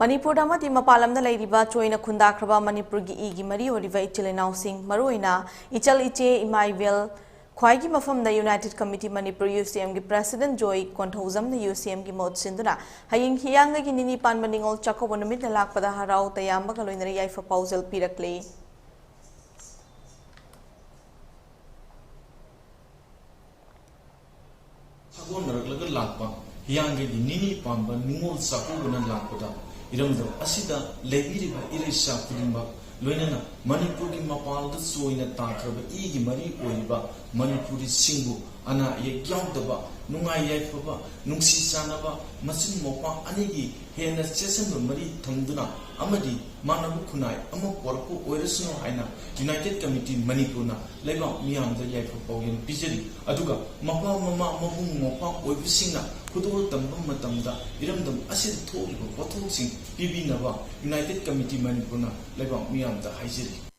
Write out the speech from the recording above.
Manipur amadi Mapalamda leiriba choina khundakhraba Manipur gi eegi mari oiriba echil enao sing maru oina echal eche ebel khaigi mafamda United Committee Manipur UCM gi President Joychandra Konthoujamna UCM gi mahut sinduna hayeng Hiyangei gi Nini panba Ningol Chakouba numitna lakpada harau tayamba ga loinara yaipha paojel pirakli Hiyangei di Nini panba Ningol Chakouba na lakpada iramdo asida leiriba irisa kudimba loinana Manipur gi Mapalamda choina takhraba eegi mari oiriba Manipuri singbu ana yagyawdaba nungai yaipha nungsi chanaba machin mopa anigi hena chesenba mari thamduna amadi manabu khunai ama porpu oirasno haina United Committee Manipur na leba miyamda yaipha paojel pijari aduga mapa mama mahung mopa oibisingna khudol tamba matamda iramdam asid thoriba pothosing pibinaba United Committee Manipur na leba miyamda haijari